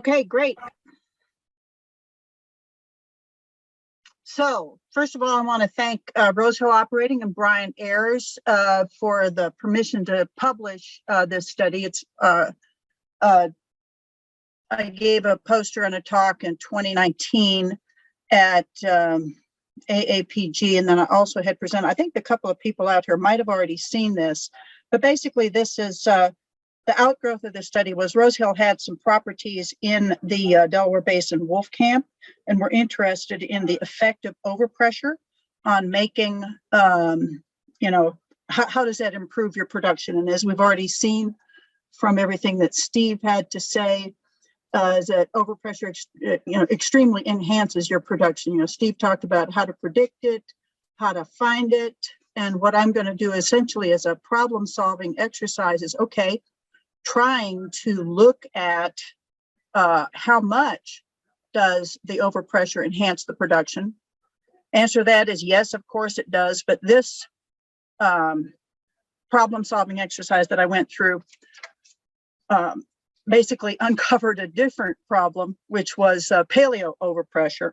Okay, great. So first of all, I want to thank Rosehill Operating and Brian Ayers for the permission to publish this study. It's I gave a poster and a talk in 2019 at AAPG, and then I also had presented. I think a couple of people out here might have already seen this, but basically this is the outgrowth of this study was Rosehill had some properties in the Delaware Basin Wolfcamp, and we're interested in the effect of overpressure on making, you know, how does that improve your production? And as we've already seen from everything that Steve had to say, is that overpressure, extremely enhances your production. You know, Steve talked about how to predict it, how to find it, and what I'm going to do essentially as a problem-solving exercise is, okay, trying to look at how much does the overpressure enhance the production. Answer that is yes, of course it does, but this problem-solving exercise that I went through basically uncovered a different problem, which was paleo overpressure.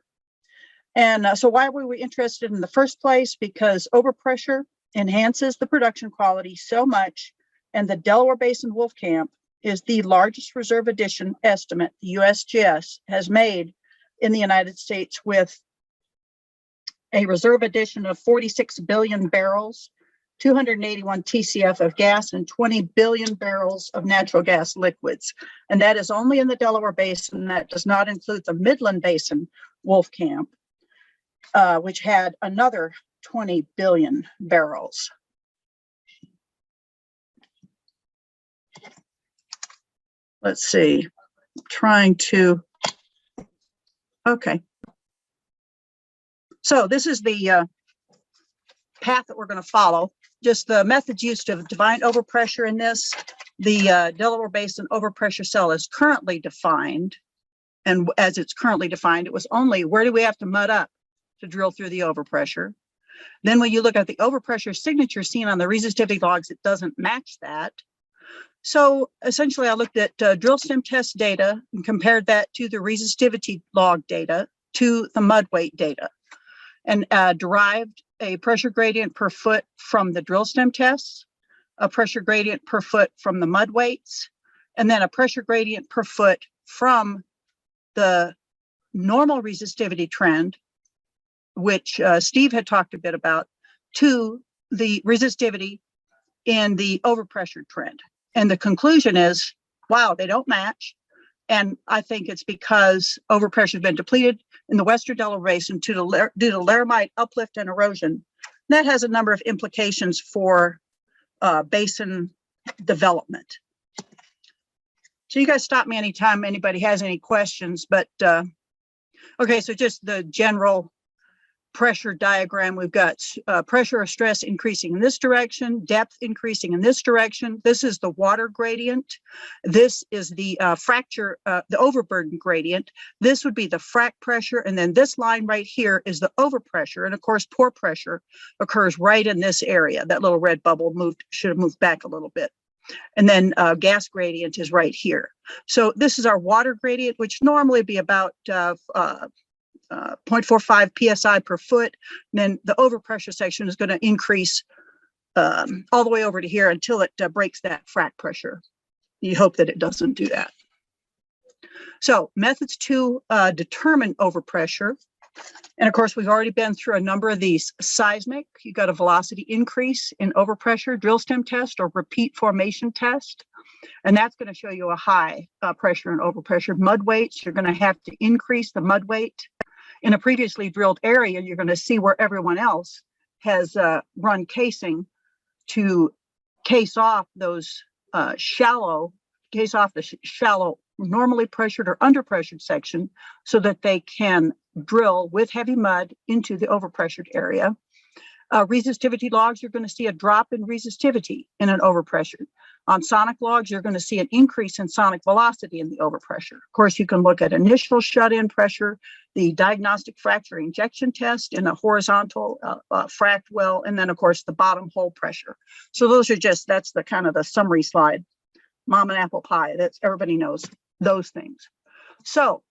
And so why were we interested in the first place? Because overpressure enhances the production quality so much, and the Delaware Basin Wolfcamp is the largest reserve addition estimate the USGS has made in the United States, with a reserve addition of 46 billion barrels, 281 TCF of gas, and 20 billion barrels of natural gas liquids. And that is only in the Delaware Basin. That does not include the Midland Basin Wolfcamp, which had another 20 billion barrels. Let's see, trying to, okay. So this is the path that we're going to follow. Just the methods used to define overpressure in this. The Delaware Basin overpressure cell is currently defined. And as it's currently defined, it was only where do we have to mud up to drill through the overpressure. Then when you look at the overpressure signature seen on the resistivity logs, it doesn't match that. So essentially, I looked at drill stem test data and compared that to the resistivity log data to the mud weight data, and derived a pressure gradient per foot from the drill stem tests, a pressure gradient per foot from the mud weights, and then a pressure gradient per foot from the normal resistivity trend, which Steve had talked a bit about, to the resistivity in the overpressure trend. And the conclusion is, wow, they don't match. And I think it's because overpressure has been depleted in the Western Delaware Basin due to laramide uplift and erosion. That has a number of implications for basin development. So you guys stop me anytime anybody has any questions, but okay, so just the general pressure diagram. We've got pressure or stress increasing in this direction, depth increasing in this direction. This is the water gradient. This is the fracture, the overburden gradient. This would be the frac pressure. And then this line right here is the overpressure. And of course, pore pressure occurs right in this area. That little red bubble should have moved back a little bit. And then gas gradient is right here. So this is our water gradient, which normally be about 0.45 psi per foot. And then the overpressure section is going to increase all the way over to here until it breaks that frac pressure. You hope that it doesn't do that. So methods to determine overpressure. And of course, we've already been through a number of these. Seismic, you got a velocity increase in overpressure, drill stem test or repeat formation test. And that's going to show you a high pressure and overpressure. Mud weights, you're going to have to increase the mud weight. In a previously drilled area, you're going to see where everyone else has run casing to case off those shallow normally pressured or under pressured section so that they can drill with heavy mud into the overpressured area. Resistivity logs, you're going to see a drop in resistivity in an overpressure. On sonic logs, you're going to see an increase in sonic velocity in the overpressure. Of course, you can look at initial shut-in pressure, the diagnostic fracture injection test in a horizontal fracked well, and then, of course, the bottom hole pressure. So those are that's the kind of the summary slide. Mom and apple pie, that's everybody knows those things. So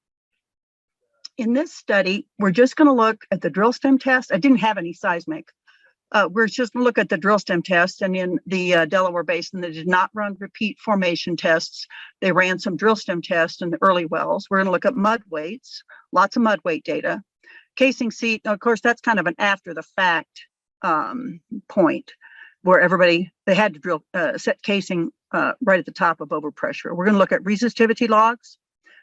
in this study, we're just going to look at the drill stem test. I didn't have any seismic. We're just going to look at the drill stem test, and in the Delaware Basin, they did not run repeat formation tests. They ran some drill stem tests in the early wells. We're going to look at mud weights, lots of mud weight data. Casing seat, of course, that's kind of an after the fact point where they had to drill set casing right at the top of overpressure. We're going to look at resistivity logs.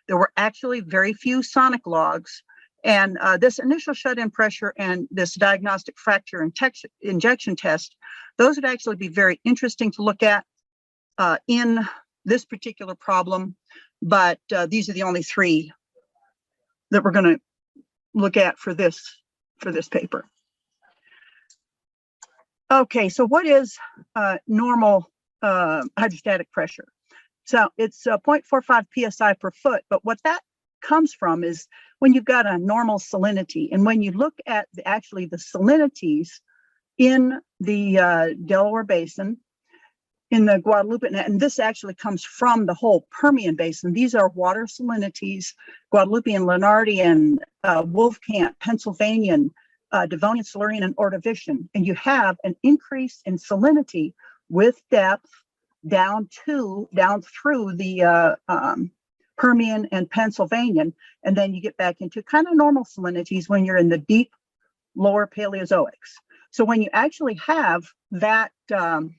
There were actually very few sonic logs, and this initial shut-in pressure and this diagnostic fracture injection test, those would actually be very interesting to look at in this particular problem, but these are the only three that we're going to look at for this paper. Okay, so what is normal hydrostatic pressure? So it's 0.45 psi per foot, but what that comes from is when you've got a normal salinity, and when you look at the salinities in the Delaware Basin, in the Guadalupe, and this actually comes from the whole Permian Basin. These are water salinities, Guadalupe and Lenardi and Wolfcamp, Pennsylvanian, Devonian, Silurian, and Ordovician. And you have an increase in salinity with depth down through the Permian and Pennsylvanian, and then you get back into kind of normal salinities when you're in the deep lower Paleozoics. So when you actually have that trend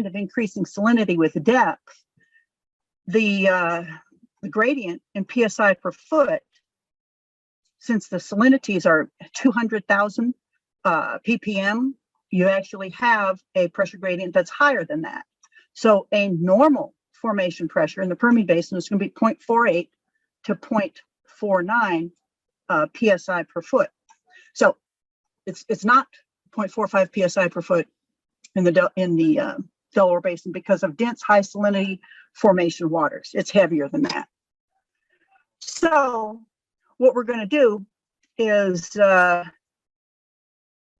of increasing salinity with depth, the gradient in psi per foot, since the salinities are 200,000 ppm, you actually have a pressure gradient that's higher than that. So a normal formation pressure in the Permian Basin is going to be 0.48 to 0.49 psi per foot. So it's not 0.45 psi per foot in the Delaware Basin because of dense high salinity formation waters. It's heavier than that. So what we're going to do is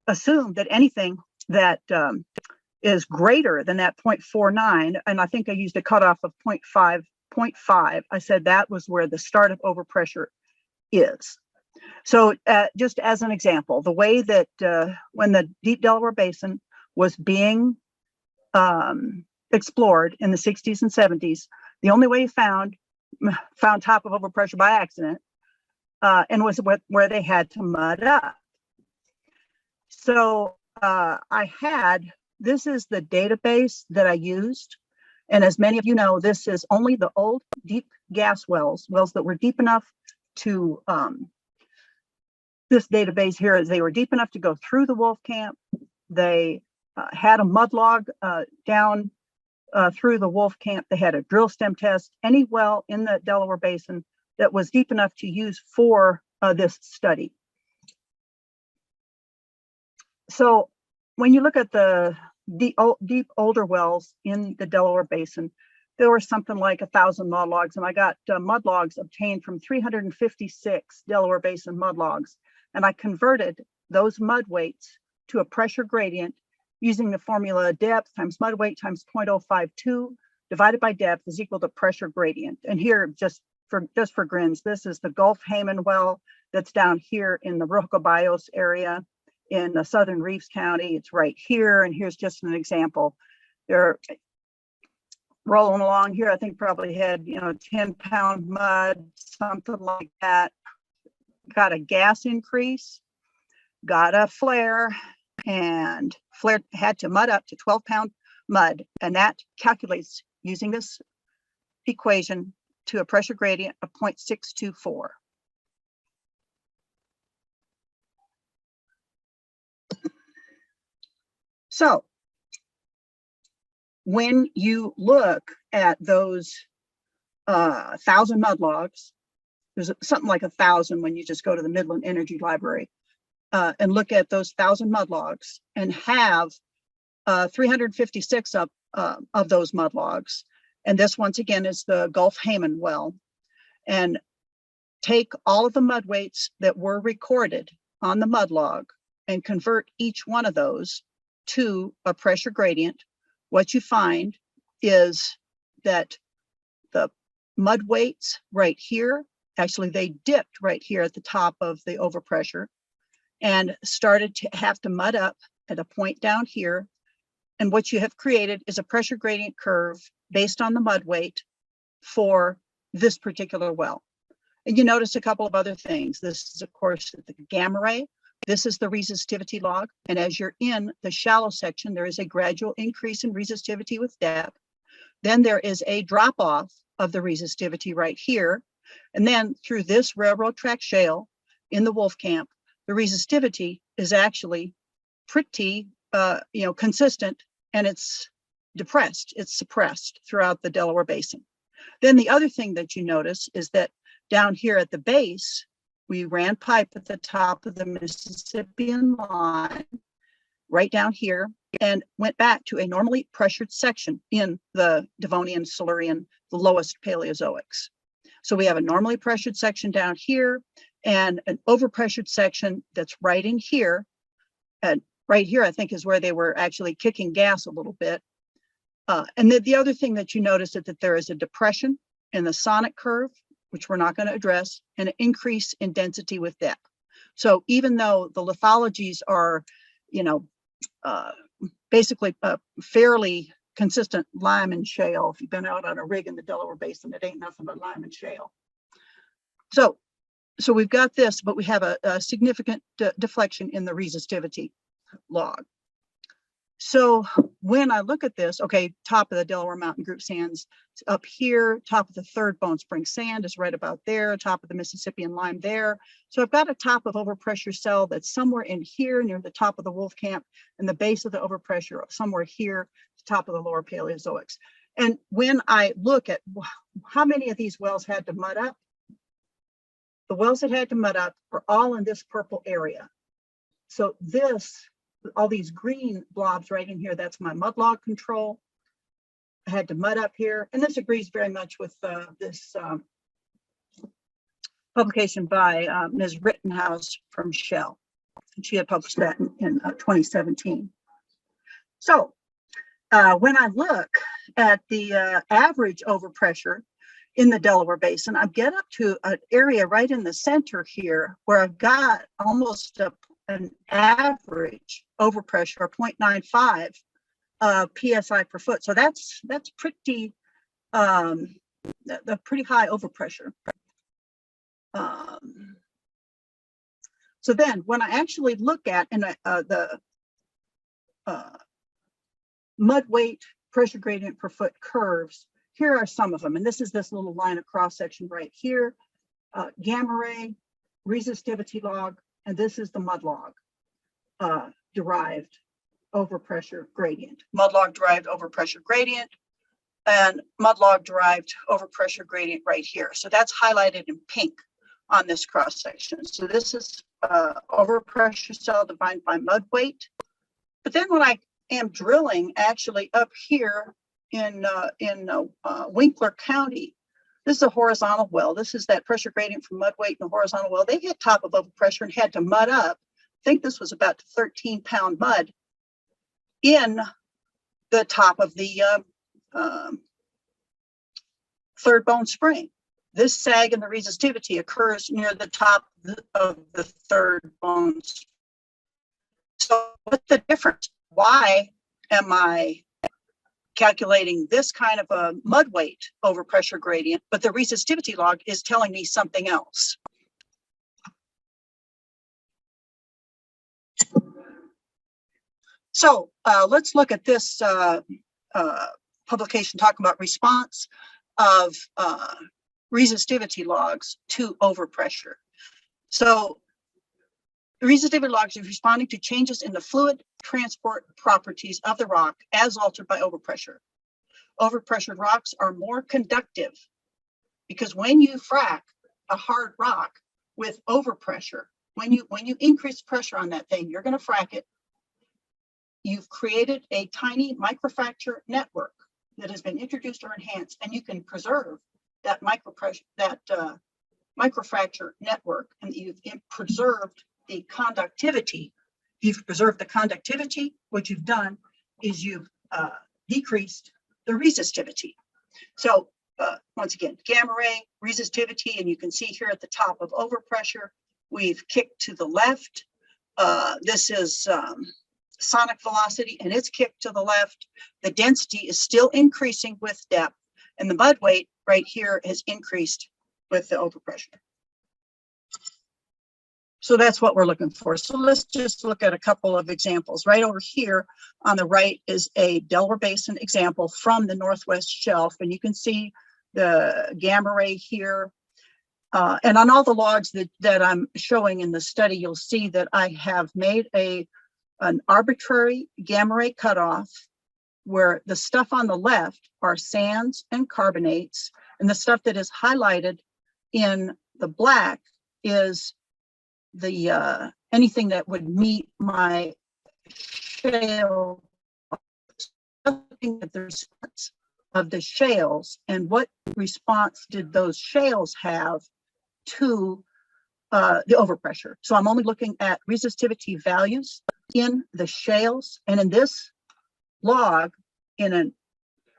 assume that anything that is greater than that 0.49, and I think I used a cutoff of 0.5, I said that was where the start of overpressure is. So just as an example, the way that when the deep Delaware Basin was being explored in the 60s and 70s, the only way you found top of overpressure by accident and was where they had to mud up. So this is the database that I used. And as many of you know, this is only the old deep gas wells that were deep enough to, this database here is they were deep enough to go through the Wolfcamp. They had a mud log down through the Wolfcamp. They had a drill stem test. Any well in the Delaware Basin that was deep enough to use for this study. So when you look at the deep older wells in the Delaware Basin, there were something like 1,000 mud logs, and I got mud logs obtained from 356 Delaware Basin mud logs, and I converted those mud weights to a pressure gradient using the formula depth times mud weight times 0.052 divided by depth is equal to pressure gradient. And here, just for grins, this is the Gulf Hayman well that's down here in the Rojo Bayos area in the southern Reeves County. It's right here, and here's just an example. They're rolling along here. I think probably had 10-pound mud, something like that. Got a gas increase, got a flare, and flare had to mud up to 12-pound mud, and that calculates using this equation to a pressure gradient of 0.624. So when you look at those 1,000 mud logs, there's something like 1,000 when you just go to the Midland Energy Library and look at those 1,000 mud logs and have 356 of those mud logs. And this, once again, is the Gulf Hayman well. And take all of the mud weights that were recorded on the mud log and convert each one of those to a pressure gradient. What you find is that the mud weights right here. Actually, they dipped right here at the top of the overpressure and started to have to mud up at a point down here. And what you have created is a pressure gradient curve based on the mud weight for this particular well. And you notice a couple of other things. This is, of course, the gamma ray. This is the resistivity log. And as you're in the shallow section, there is a gradual increase in resistivity with depth. Then there is a drop off of the resistivity right here. And then through this railroad track shale in the Wolfcamp, the resistivity is actually pretty consistent, and it's depressed, it's suppressed throughout the Delaware Basin. Then the other thing that you notice is that down here at the base, we ran pipe at the top of the Mississippian line, right down here, and went back to a normally pressured section in the Devonian, Silurian, the lowest Paleozoics. So we have a normally pressured section down here and an overpressured section that's right in here. And right here, I think, is where they were actually kicking gas a little bit. And the other thing that you notice is that there is a depression in the sonic curve, which we're not going to address, and an increase in density with depth. So even though the lithologies are, basically fairly consistent lime and shale, if you've been out on a rig in the Delaware Basin, it ain't nothing but lime and shale. So we've got this, but we have a significant deflection in the resistivity log. So when I look at this, okay, top of the Delaware Mountain Group sands up here, top of the third Bone Spring sand is right about there, top of the Mississippian lime there. So I've got a top of overpressure cell that's somewhere in here near the top of the Wolfcamp, and the base of the overpressure somewhere here, the top of the lower Paleozoics. And when I look at how many of these wells had to mud up, the wells that had to mud up are all in this purple area. So all these green blobs right in here, that's my mud log control. I had to mud up here, and this agrees very much with this publication by Ms. Rittenhouse from Shell. And she had published that in 2017. So when I look at the average overpressure in the Delaware Basin, I get up to an area right in the center here where I've got almost an average overpressure of 0.95 psi per foot. So that's pretty the pretty high overpressure. So then when I actually look at the mud weight pressure gradient per foot curves, here are some of them. And this is this little line of cross section right here, gamma ray, resistivity log, and this is the mud log derived overpressure gradient. Mud log derived overpressure gradient and mud log derived overpressure gradient right here. So that's highlighted in pink on this cross section. So this is overpressure cell defined by mud weight. But then when I am drilling actually up here in Winkler County, this is a horizontal well. This is that pressure gradient from mud weight in a horizontal well. They hit top of overpressure and had to mud up. I think this was about 13-pound mud in the top of the third Bone Spring. This sag in the resistivity occurs near the top of the third Bone Spring. So what's the difference? Why am I calculating this kind of a mud weight overpressure gradient, but the resistivity log is telling me something else? So let's look at this publication talking about response of resistivity logs to overpressure. So the resistivity logs is responding to changes in the fluid transport properties of the rock as altered by overpressure. Overpressured rocks are more conductive because when you frack a hard rock with overpressure, when you increase pressure on that thing, you're going to frack it. You've created a tiny microfracture network that has been introduced or enhanced, and you can preserve that microfracture network, and you've preserved the conductivity. You've preserved the conductivity. What you've done is you've decreased the resistivity. So once again, gamma ray, resistivity, and you can see here at the top of overpressure, we've kicked to the left. This is sonic velocity, and it's kicked to the left. The density is still increasing with depth, and the mud weight right here has increased with the overpressure. So that's what we're looking for. So let's just look at a couple of examples. Right over here on the right is a Delaware Basin example from the Northwest Shelf, and you can see the gamma ray here. And on all the logs that I'm showing in the study, you'll see that I have made an arbitrary gamma ray cutoff where the stuff on the left are sands and carbonates, and the stuff that is highlighted in the black is the anything that would meet my shale, looking at the response of the shales and what response did those shales have to the overpressure. So I'm only looking at resistivity values in the shales, and in this log in a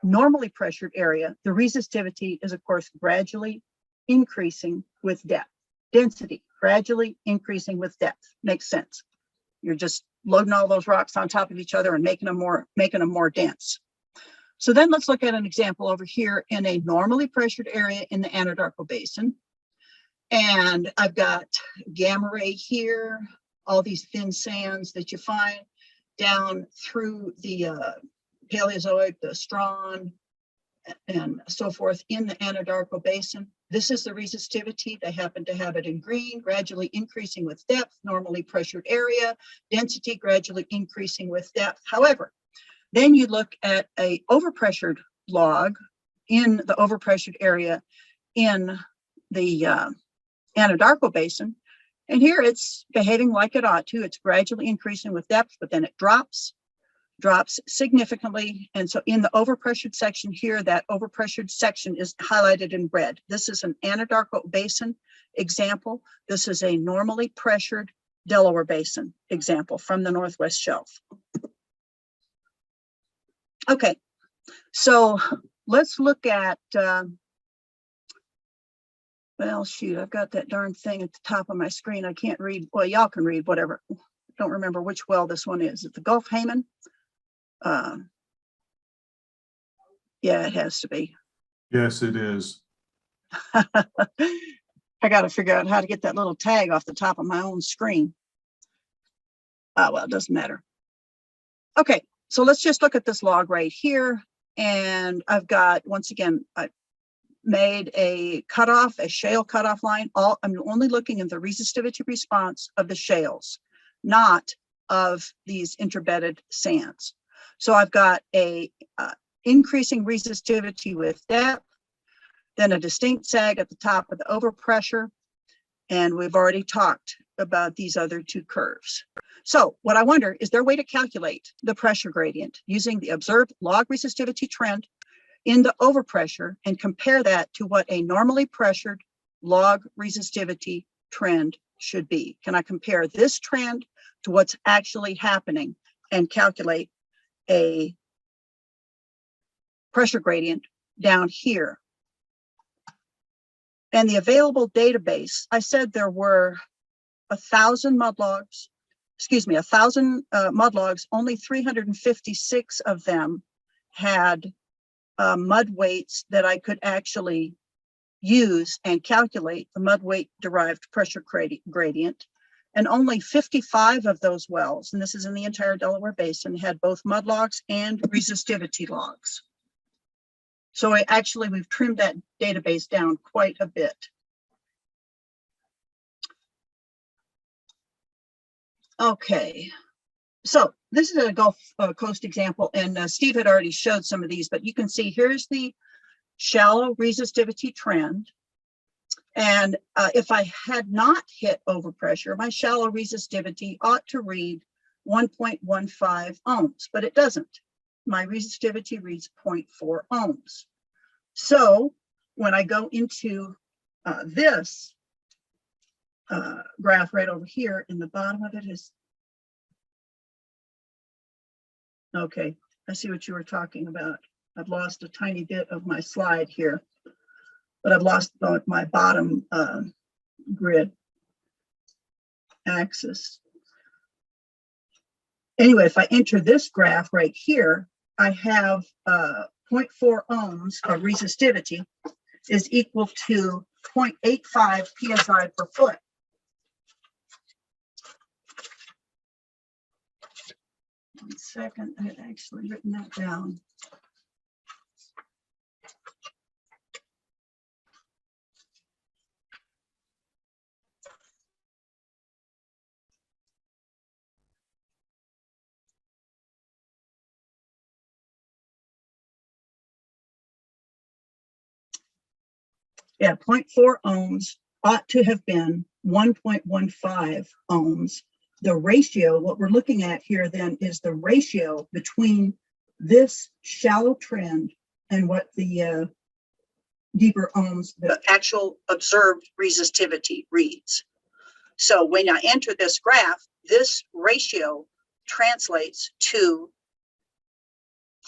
normally pressured area, the resistivity is of course gradually increasing with depth. Density gradually increasing with depth. Makes sense. You're just loading all those rocks on top of each other and making them more dense. So then let's look at an example over here in a normally pressured area in the Anadarko Basin. And I've got gamma ray here, all these thin sands that you find down through the Paleozoic, the Strawn, and so forth in the Anadarko Basin. This is the resistivity. They happen to have it in green, gradually increasing with depth, normally pressured area, density gradually increasing with depth. However, then you look at a overpressured log in the overpressured area in the Anadarko Basin, and here it's behaving like it ought to. It's gradually increasing with depth, but then it drops significantly. And so in the overpressured section here, that overpressured section is highlighted in red. This is an Anadarko Basin example. This is a normally pressured Delaware Basin example from the Northwest Shelf. Okay, so let's look at, well, shoot, I've got that darn thing at the top of my screen. I can't read. Well, y'all can read whatever. Don't remember which well this one is. Is it the Gulf Hayman? Yeah, it has to be. Yes, it is. I got to figure out how to get that little tag off the top of my own screen. Well, it doesn't matter. Okay, so let's just look at this log right here. And I've got, once again, I made a cutoff, a shale cutoff line. I'm only looking at the resistivity response of the shales, not of these interbedded sands. So I've got a increasing resistivity with depth, then a distinct sag at the top of the overpressure, and we've already talked about these other two curves. So what I wonder, is there a way to calculate the pressure gradient using the observed log resistivity trend in the overpressure and compare that to what a normally pressured log resistivity trend should be? Can I compare this trend to what's actually happening and calculate a pressure gradient down here? And the available database, I said there were 1,000 mud logs, 1,000 mud logs, only 356 of them had mud weights that I could actually use and calculate the mud weight derived pressure gradient. And only 55 of those wells, and this is in the entire Delaware Basin, had both mud logs and resistivity logs. So we've trimmed that database down quite a bit. Okay, so this is a Gulf Coast example, and Steve had already showed some of these, but you can see here's the shallow resistivity trend. And if I had not hit overpressure, my shallow resistivity ought to read 1.15 ohms, but it doesn't. My resistivity reads 0.4 ohms. So when I go into this graph right over here, in the bottom of it is, okay, I see what you were talking about. I've lost a tiny bit of my slide here. but I've lost my bottom grid axis. Anyway, if I enter this graph right here, I have 0.4 ohms of resistivity is equal to 0.85 psi per foot. One second, I had actually written that down. Yeah, 0.4 ohms ought to have been 1.15 ohms. The ratio, what we're looking at here then is the ratio between this shallow trend and what the deeper ohms, the actual observed resistivity reads. So when I enter this graph, this ratio translates to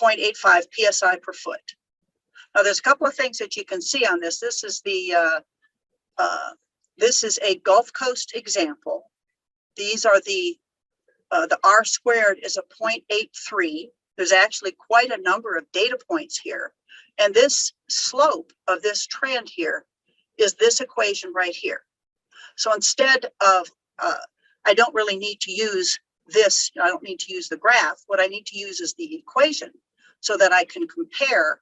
0.85 psi per foot. Now, there's a couple of things that you can see on this. This is a Gulf Coast example. These are the R squared is a 0.83. There's actually quite a number of data points here. And this slope of this trend here is this equation right here. So instead of, I don't really need to use this, I don't need to use the graph. What I need to use is the equation so that I can compare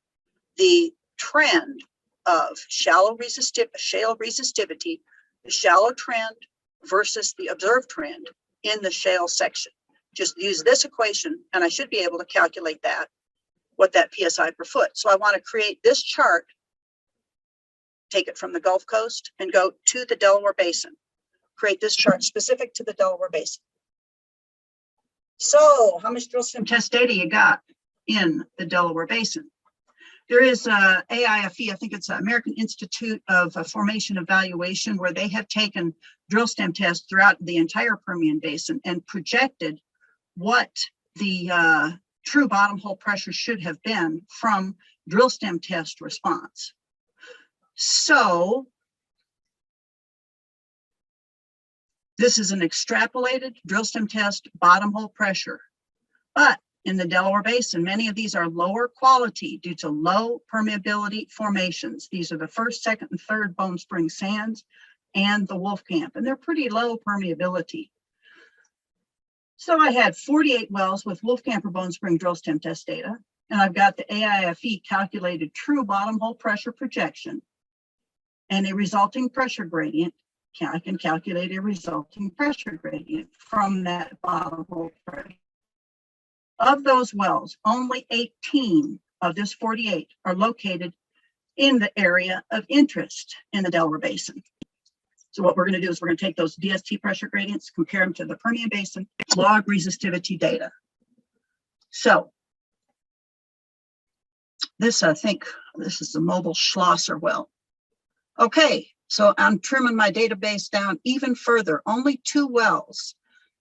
the trend of shale resistivity, the shallow trend versus the observed trend in the shale section. Just use this equation and I should be able to calculate that, what that PSI per foot. So I want to create this chart, take it from the Gulf Coast and go to the Delaware Basin. Create this chart specific to the Delaware Basin. So how much drill stem test data you got in the Delaware Basin? There is AIFE, I think it's American Institute of Formation Evaluation, where they have taken drill stem tests throughout the entire Permian Basin and projected what the true bottom hole pressure should have been from drill stem test response. So this is an extrapolated drill stem test bottom hole pressure, but in the Delaware Basin, many of these are lower quality due to low permeability formations. These are the first, second, and third Bone Spring sands and the Wolfcamp, and they're pretty low permeability. So I had 48 wells with Wolfcamp or Bone Spring drill stem test data, and I've got the AIFE calculated true bottom hole pressure projection and a resulting pressure gradient. I can calculate a resulting pressure gradient from that bottom hole pressure. Of those wells, only 18 of this 48 are located in the area of interest in the Delaware Basin. So what we're going to do is we're going to take those DST pressure gradients, compare them to the Permian Basin log resistivity data. So this, I think, this is the mobile Schlosser well. Okay, so I'm trimming my database down even further. Only 2 wells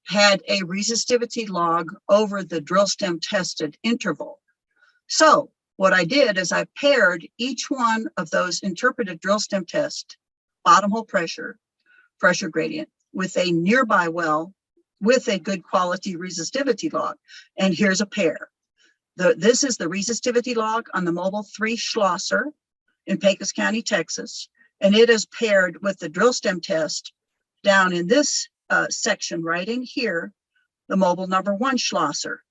had a resistivity log over the drill stem tested interval. So what I did is I paired each one of those interpreted drill stem test bottom hole pressure gradient with a nearby well with a good quality resistivity log. And here's a pair. This is the resistivity log on the Mobile 3 Schlosser in Pecos County, Texas. And it is paired with the drill stem test down in this section right in here, the Mobile number 1 Schlosser.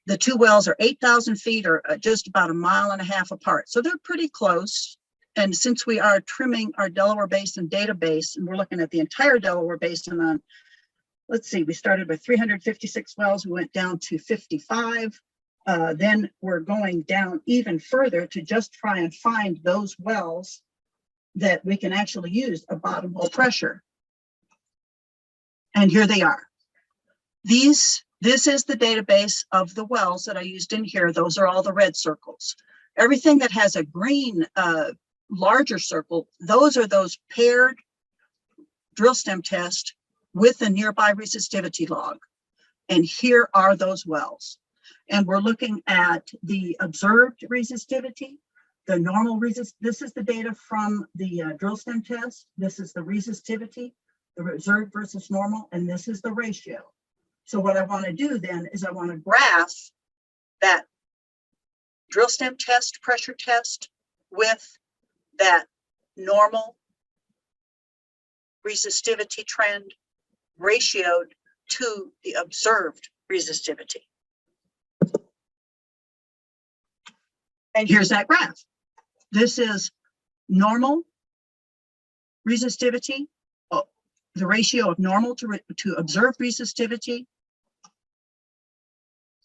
The 2 wells are 8,000 feet or just about 1.5 miles apart. So they're pretty close. And since we are trimming our Delaware Basin database, and we're looking at the entire Delaware Basin on, let's see, we started with 356 wells, we went down to 55. Then we're going down even further to just try and find those wells that we can actually use a bottom hole pressure. And here they are. This is the database of the wells that I used in here. Those are all the red circles. Everything that has a green larger circle, those are those paired drill stem test with a nearby resistivity log. And here are those wells. And we're looking at the observed resistivity, the normal this is the data from the drill stem test. This is the resistivity, the reserve versus normal, and this is the ratio. So what I want to do then is I want to graph that drill stem test, pressure test with that normal resistivity trend ratioed to the observed resistivity. And here's that graph. This is normal resistivity, the ratio of normal to observed resistivity,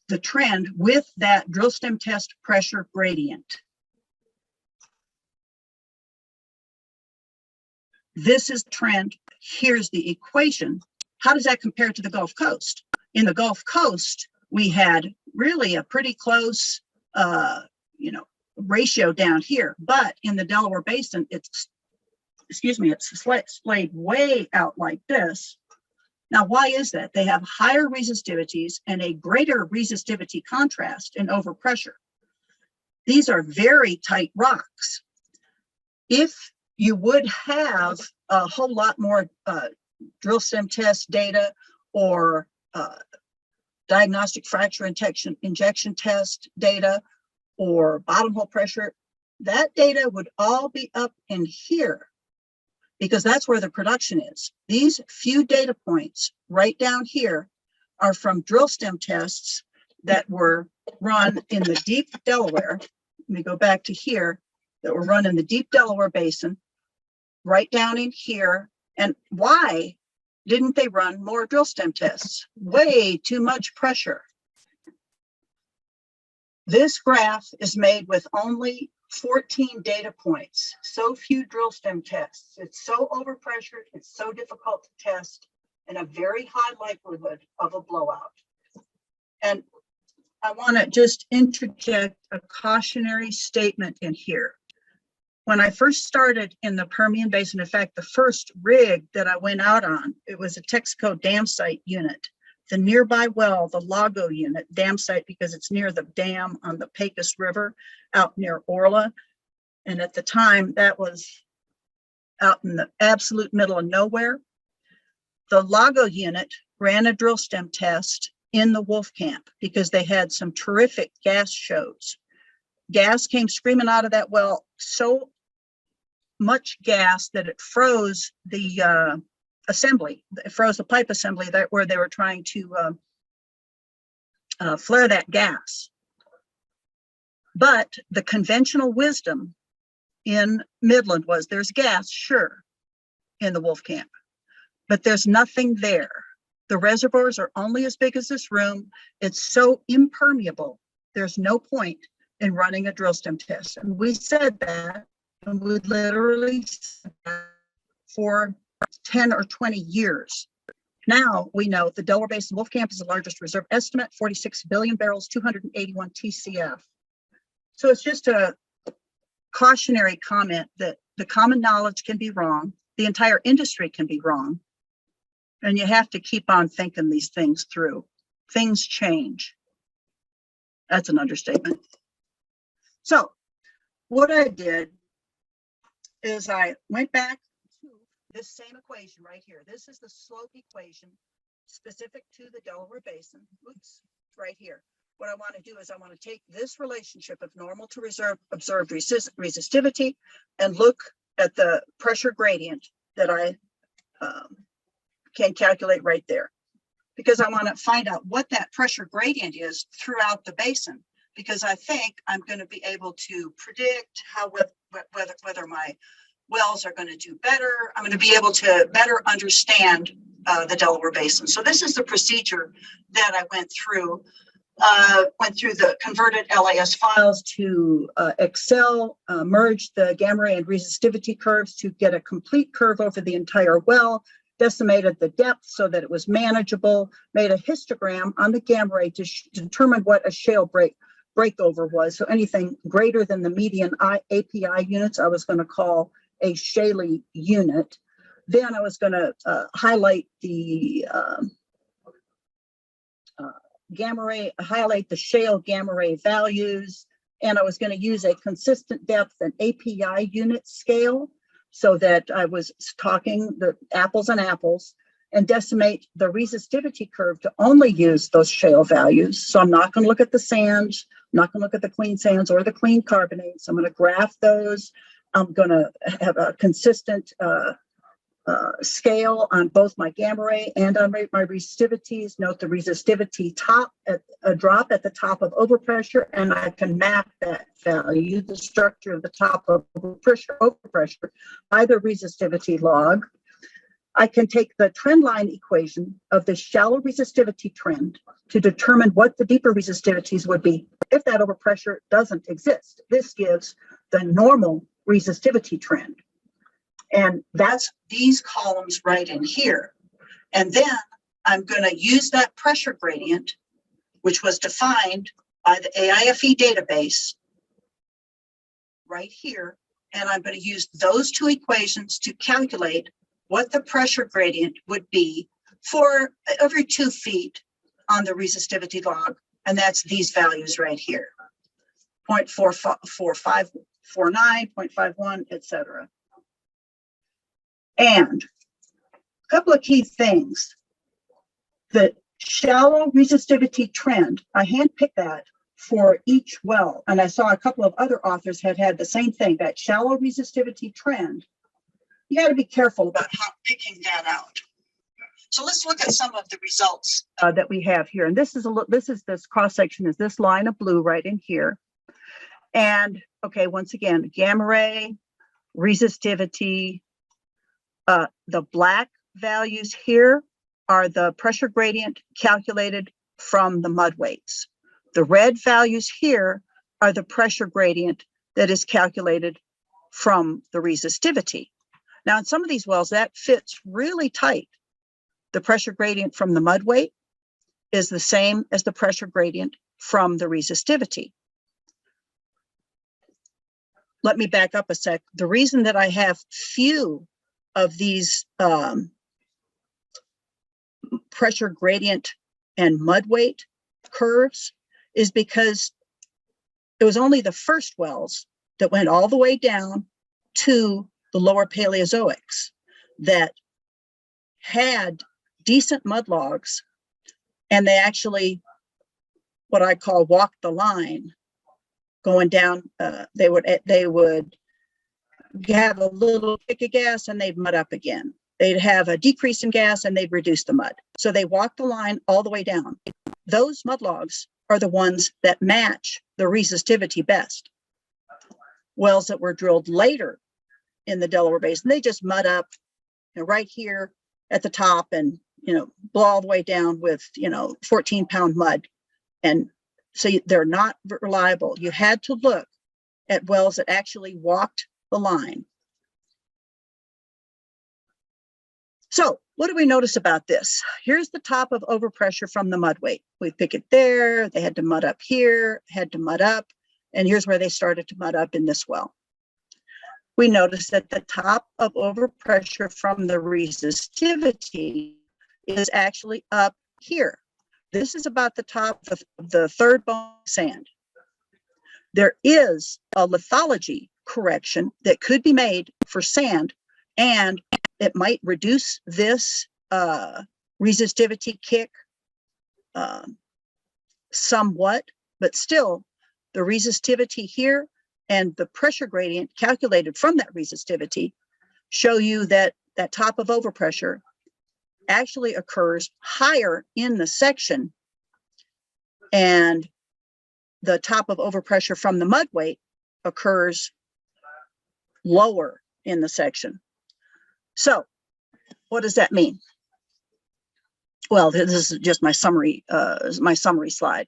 the trend with that drill stem test pressure gradient. This is the trend. Here's the equation. How does that compare to the Gulf Coast? In the Gulf Coast, we had really a pretty close ratio down here, but in the Delaware Basin, it's splayed way out like this. Now, why is that? They have higher resistivities and a greater resistivity contrast in overpressure. These are very tight rocks. If you would have a whole lot more drill stem test data or diagnostic fracture injection test data or bottom hole pressure, that data would all be up in here because that's where the production is. These few data points right down here are from drill stem tests that were run in the deep Delaware. Let me go back to here, that were run in the deep Delaware Basin, right down in here. And why didn't they run more drill stem tests? Way too much pressure. This graph is made with only 14 data points, so few drill stem tests. It's so overpressured, it's so difficult to test, and a very high likelihood of a blowout. And I want to just interject a cautionary statement in here. When I first started in the Permian Basin, in fact, the first rig that I went out on, it was a Texaco dam site unit. The nearby well, the Lago unit, dam site because it's near the dam on the Pecos River out near Orla. And at the time, that was out in the absolute middle of nowhere. The Lago unit ran a drill stem test in the Wolf Camp because they had some terrific gas shows. Gas came screaming out of that well, so much gas that it froze the assembly. It froze the pipe assembly where they were trying to flare that gas. But the conventional wisdom in Midland was there's gas, sure, in the Wolf Camp, but there's nothing there. The reservoirs are only as big as this room. It's so impermeable. There's no point in running a drill stem test. And we said that, and we literally said that for 10 or 20 years. Now we know the Delaware Basin Wolfcamp is the largest reserve estimate, 46 billion barrels, 281 TCF. So it's just a cautionary comment that the common knowledge can be wrong. The entire industry can be wrong. And you have to keep on thinking these things through. Things change. That's an understatement. So what I did is I went back to this same equation right here. This is the slope equation specific to the Delaware Basin. Oops, right here. What I want to do is I want to take this relationship of normal to observed resistivity and look at the pressure gradient that I can calculate right there. Because I want to find out what that pressure gradient is throughout the basin. Because I think I'm going to be able to predict how whether my wells are going to do better. I'm going to be able to better understand the Delaware Basin. So this is the procedure that I went through. Went through the converted LAS files to Excel, merged the gamma ray and resistivity curves to get a complete curve over the entire well, decimated the depth so that it was manageable, made a histogram on the gamma ray to determine what a shale breakover was. So anything greater than the median API units, I was going to call a shale unit. Then I was going to highlight the gamma ray, highlight the shale gamma ray values, and I was going to use a consistent depth and API unit scale so that I was talking the apples and apples, and decimate the resistivity curve to only use those shale values. So I'm not going to look at the sands, I'm not going to look at the clean sands or the clean carbonates. I'm going to graph those. I'm going to have a consistent scale on both my gamma ray and on my resistivities. Note the resistivity top at a drop at the top of overpressure, and I can map that value, the structure of the top of overpressure by the resistivity log. I can take the trend line equation of the shallow resistivity trend to determine what the deeper resistivities would be if that overpressure doesn't exist. This gives the normal resistivity trend. And that's these columns right in here. And then I'm going to use that pressure gradient, which was defined by the AIFE database right here. And I'm going to use those two equations to calculate what the pressure gradient would be for every 2 feet on the resistivity log. And that's these values right here, 0.4549, 0.51, etc. And a couple of key things. The shallow resistivity trend, I handpicked that for each well. And I saw a couple of other authors had the same thing, that shallow resistivity trend. You got to be careful about how picking that out. So let's look at some of the results that we have here. And this is this cross section is this line of blue right in here. And okay, once again, gamma ray, resistivity. The black values here are the pressure gradient calculated from the mud weights. The red values here are the pressure gradient that is calculated from the resistivity. Now, in some of these wells, that fits really tight. The pressure gradient from the mud weight is the same as the pressure gradient from the resistivity. Let me back up a sec. The reason that I have few of these pressure gradient and mud weight curves is because it was only the first wells that went all the way down to the lower Paleozoics that had decent mud logs, and they actually, what I call, walked the line going down. They would have a little kick of gas and they'd mud up again. They'd have a decrease in gas and they'd reduce the mud. So they walked the line all the way down. Those mud logs are the ones that match the resistivity best. Wells that were drilled later in the Delaware Basin, they just mud up, right here at the top and, blow all the way down with, 14-pound mud. And so they're not reliable. You had to look at wells that actually walked the line. So what do we notice about this? Here's the top of overpressure from the mud weight. We pick it there. They had to mud up here, had to mud up. And here's where they started to mud up in this well. We notice that the top of overpressure from the resistivity is actually up here. This is about the top of the third bone sand. There is a lithology correction that could be made for sand, and it might reduce this resistivity kick somewhat, but still the resistivity here and the pressure gradient calculated from that resistivity show you that that top of overpressure actually occurs higher in the section, and the top of overpressure from the mud weight occurs lower in the section. So what does that mean? Well, this is just my summary slide.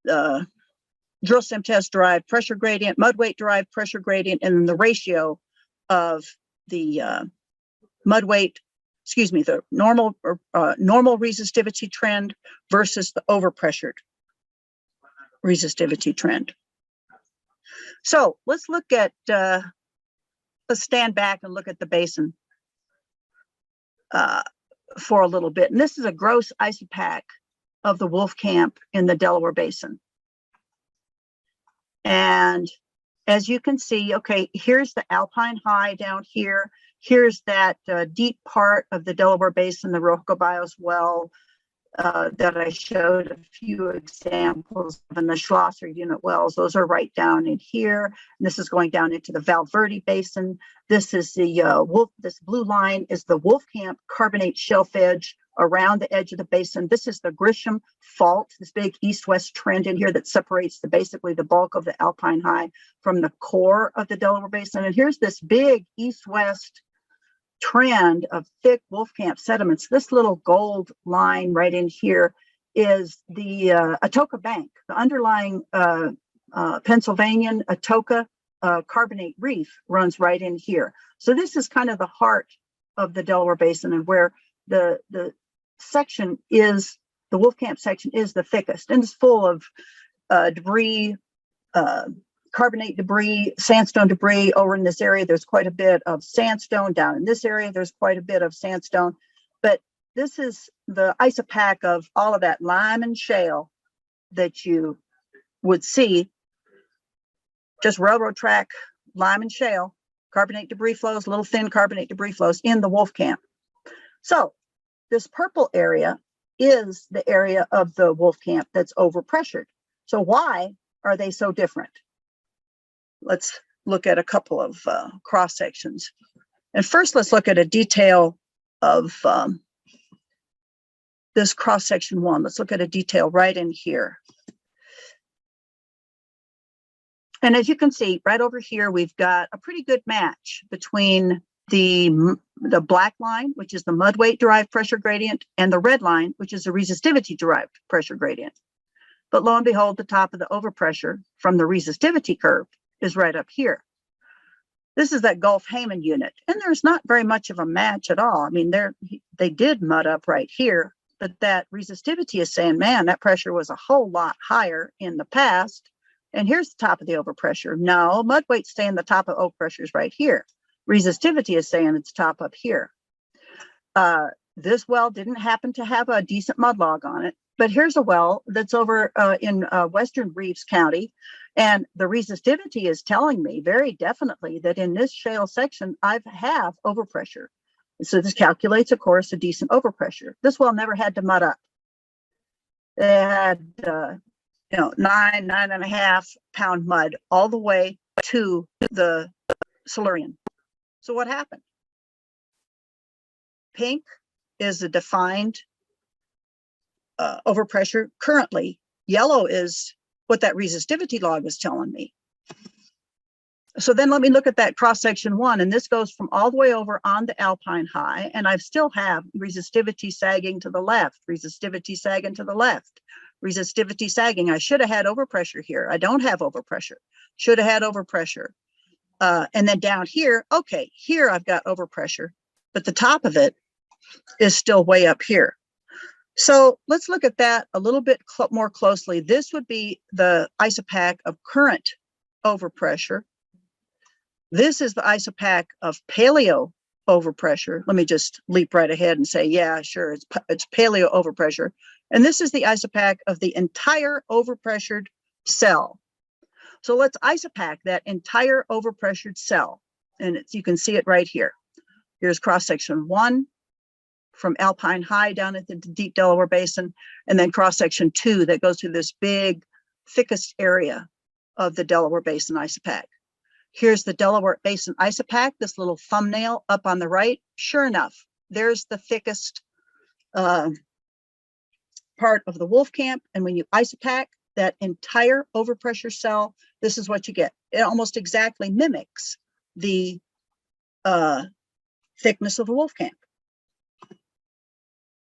Drill stem test derived pressure gradient, mud weight derived pressure gradient, and then the ratio of the the normal resistivity trend versus the overpressured resistivity trend. So let's look at, let's stand back and look at the basin for a little bit. And this is a gross isopack of the Wolf Camp in the Delaware Basin. And as you can see, okay, here's the Alpine High down here. Here's that deep part of the Delaware Basin, the Rojo Bios well that I showed a few examples of in the Schlosser unit wells. Those are right down in here. And this is going down into the Valverde Basin. This is the this blue line is the Wolfcamp carbonate shelf edge around the edge of the basin. This is the Grisham Fault, this big east-west trend in here that separates basically the bulk of the Alpine High from the core of the Delaware Basin. And here's this big east-west trend of thick Wolfcamp sediments. This little gold line right in here is the Atoka Bank, the underlying Pennsylvanian Atoka carbonate reef runs right in here. So this is kind of the heart of the Delaware Basin, and where the section is, the Wolfcamp section is the thickest, and it's full of debris, carbonate debris, sandstone debris. Over in this area, there's quite a bit of sandstone. Down in this area, there's quite a bit of sandstone. But this is the isopack of all of that lime and shale that you would see, just railroad track, lime and shale, carbonate debris flows, little thin carbonate debris flows in the Wolfcamp. So this purple area is the area of the Wolfcamp that's overpressured. So why are they so different? Let's look at a couple of cross sections. And first, let's look at a detail of this cross section one. Let's look at a detail right in here. And as you can see, right over here, we've got a pretty good match between the black line, which is the mud weight derived pressure gradient, and the red line, which is the resistivity derived pressure gradient. But lo and behold, the top of the overpressure from the resistivity curve is right up here. This is that Gulf Hayman unit, and there's not very much of a match at all. I mean, they did mud up right here, but that resistivity is saying, man, that pressure was a whole lot higher in the past. And here's the top of the overpressure. No, mud weight's saying the top of overpressure is right here. Resistivity is saying it's top up here. This well didn't happen to have a decent mud log on it, but here's a well that's over in Western Reeves County, and the resistivity is telling me very definitely that in this shale section, I have overpressure. So this calculates, of course, a decent overpressure. This well never had to mud up. It had, 9.5 pound mud all the way to the Silurian. So what happened? Pink is the defined overpressure currently. Yellow is what that resistivity log is telling me. So then let me look at that cross section one, and this goes from all the way over on the Alpine High, and I still have resistivity sagging to the left, resistivity sagging to the left, resistivity sagging. I should have had overpressure here. I don't have overpressure. Should have had overpressure. And then down here, okay, here I've got overpressure, but the top of it is still way up here. So let's look at that a little bit more closely. This would be the isopack of current overpressure. This is the isopack of paleo overpressure. Let me just leap right ahead and say, yeah, sure, it's paleo overpressure. And this is the isopack of the entire overpressured cell. So let's isopack that entire overpressured cell. And you can see it right here. Here's cross section one from Alpine High down at the deep Delaware Basin, and then cross section two that goes through this big, thickest area of the Delaware Basin isopack. Here's the Delaware Basin isopack, this little thumbnail up on the right. Sure enough, there's the thickest part of the Wolfcamp. And when you isopack that entire overpressure cell, this is what you get. It almost exactly mimics the thickness of the Wolfcamp.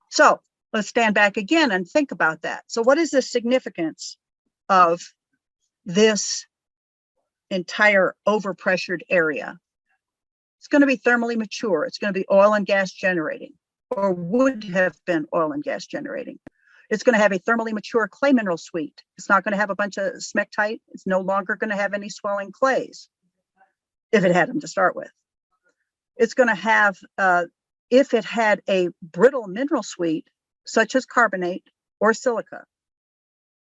So let's stand back again and think about that. So what is the significance of this entire overpressured area? It's going to be thermally mature. It's going to be oil and gas generating, or would have been oil and gas generating. It's going to have a thermally mature clay mineral suite. It's not going to have a bunch of smectite. It's no longer going to have any swelling clays, if it had them to start with. It's going to have, if it had a brittle mineral suite, such as carbonate or silica,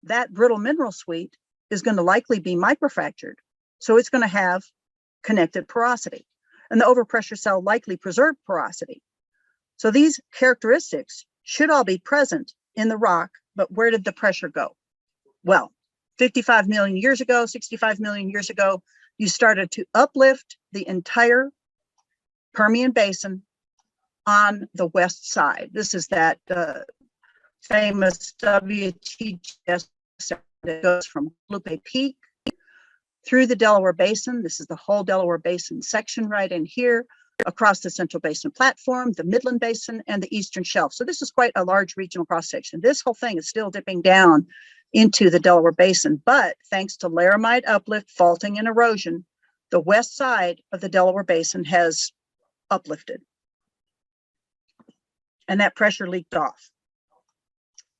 that brittle mineral suite is going to likely be microfractured. So it's going to have connected porosity. And the overpressure cell likely preserved porosity. So these characteristics should all be present in the rock, but where did the pressure go? Well, 55 million years ago, 65 million years ago, you started to uplift the entire Permian Basin on the west side. This is that famous WTGS that goes from Lupe Peak through the Delaware Basin. This is the whole Delaware Basin section right in here, across the Central Basin Platform, the Midland Basin, and the Eastern Shelf. So this is quite a large regional cross-section. This whole thing is still dipping down into the Delaware Basin, but thanks to laramide uplift, faulting, and erosion, the west side of the Delaware Basin has uplifted. And that pressure leaked off.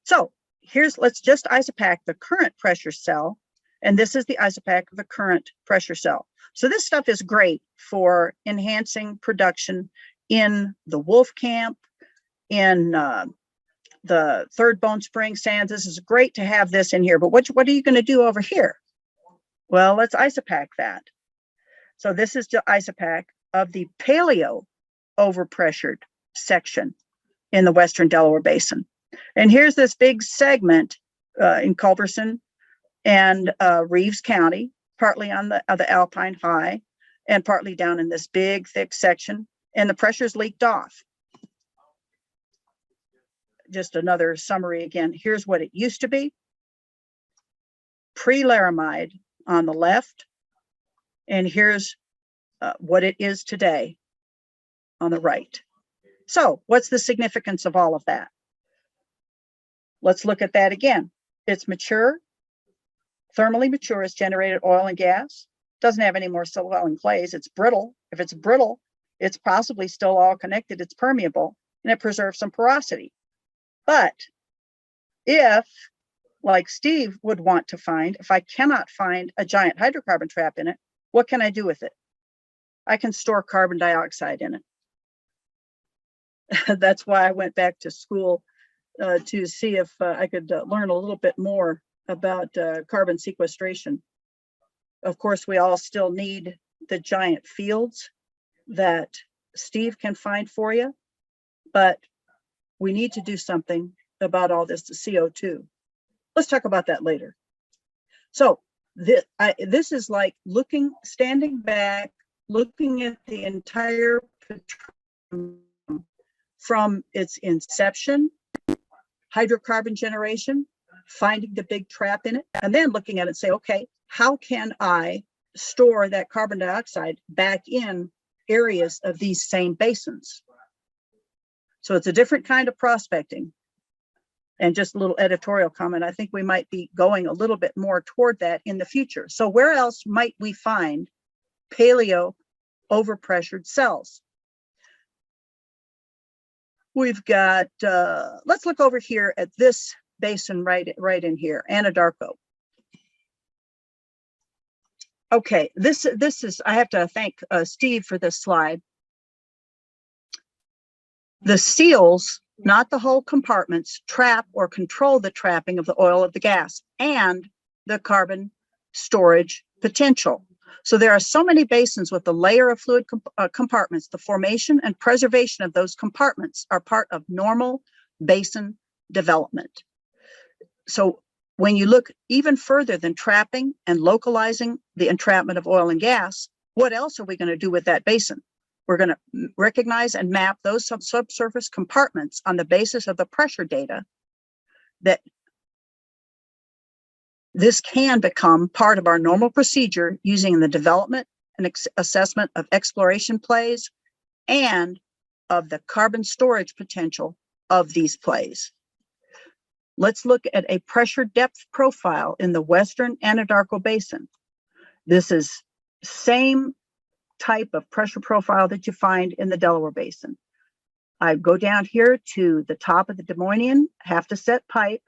So let's just isopack the current pressure cell, and this is the isopack of the current pressure cell. So this stuff is great for enhancing production in the Wolf Camp, in the Third Bone Spring sands. This is great to have this in here, but what are you going to do over here? Well, let's isopack that. So this is the isopack of the paleo overpressured section in the Western Delaware Basin. And here's this big segment in Culberson and Reeves County, partly on the Alpine High and partly down in this big, thick section, and the pressure's leaked off. Just another summary again. Here's what it used to be. Pre-laramide on the left, and here's what it is today on the right. So what's the significance of all of that? Let's look at that again. It's mature, thermally mature, it's generated oil and gas, doesn't have any more soil and clays, it's brittle. If it's brittle, it's possibly still all connected, it's permeable, and it preserves some porosity. But if, like Steve would want to find, if I cannot find a giant hydrocarbon trap in it, what can I do with it? I can store carbon dioxide in it. That's why I went back to school to see if I could learn a little bit more about carbon sequestration. Of course, we all still need the giant fields that Steve can find for you, but we need to do something about all this CO2. Let's talk about that later. So this is like standing back, looking at the entire petroleum from its inception, hydrocarbon generation, finding the big trap in it, and then looking at it and say, okay, how can I store that carbon dioxide back in areas of these same basins? So it's a different kind of prospecting. And just a little editorial comment, I think we might be going a little bit more toward that in the future. So where else might we find paleo overpressured cells? We've got, let's look over here at this basin right in here, Anadarko. Okay, this is, I have to thank Steve for this slide. The seals, not the whole compartments, trap or control the trapping of the oil of the gas and the carbon storage potential. So there are so many basins with a layer of fluid compartments. The formation and preservation of those compartments are part of normal basin development. So when you look even further than trapping and localizing the entrapment of oil and gas, what else are we going to do with that basin? We're going to recognize and map those subsurface compartments on the basis of the pressure data that this can become part of our normal procedure using the development and assessment of exploration plays and of the carbon storage potential of these plays. Let's look at a pressure depth profile in the Western Anadarko Basin. This is same type of pressure profile that you find in the Delaware Basin. I go down here to the top of the Devonian, have to set pipe,